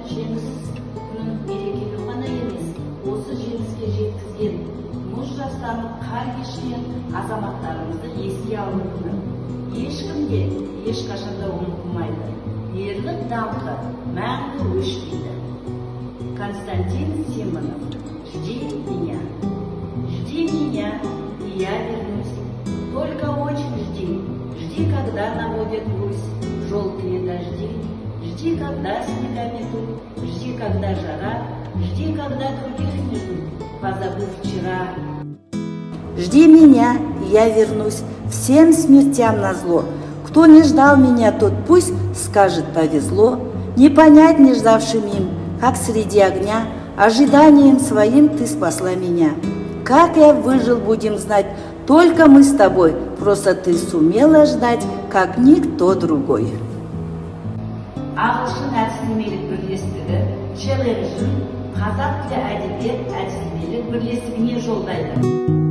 жеңіс күнін мерекелеу ғана емес, осы жеңіске жеткізген мұз жастанып қар кешкен азаматтарымызды еске алу күні. Ешкімде ешқашанда ұмытылмайды. Ерлік даңқы мәңгі өшпейді. Константин Симонов. Жди меня. Жди меня, и я вернусь. Только очень жди. Жди, когда наводят грусть желтые дожди. Жди, когда снега метут. Жди, когда жара. Жди, когда других нету, позабыв вчера. Жди меня, и я вернусь, всем смертям назло. Кто не ждал меня, тот пусть скажет повезло. Не понять не ждавшим им, как среди огня, ожиданием своим ты спасла меня. Как я выжил, будем знать, только мы с тобой. Просто ты сумела ждать, как никто другой. Ағылшын әдістемелік бірлестігі челленджін қазақ тілі әдебиет әдістемелік бірлестігіне жолдайды.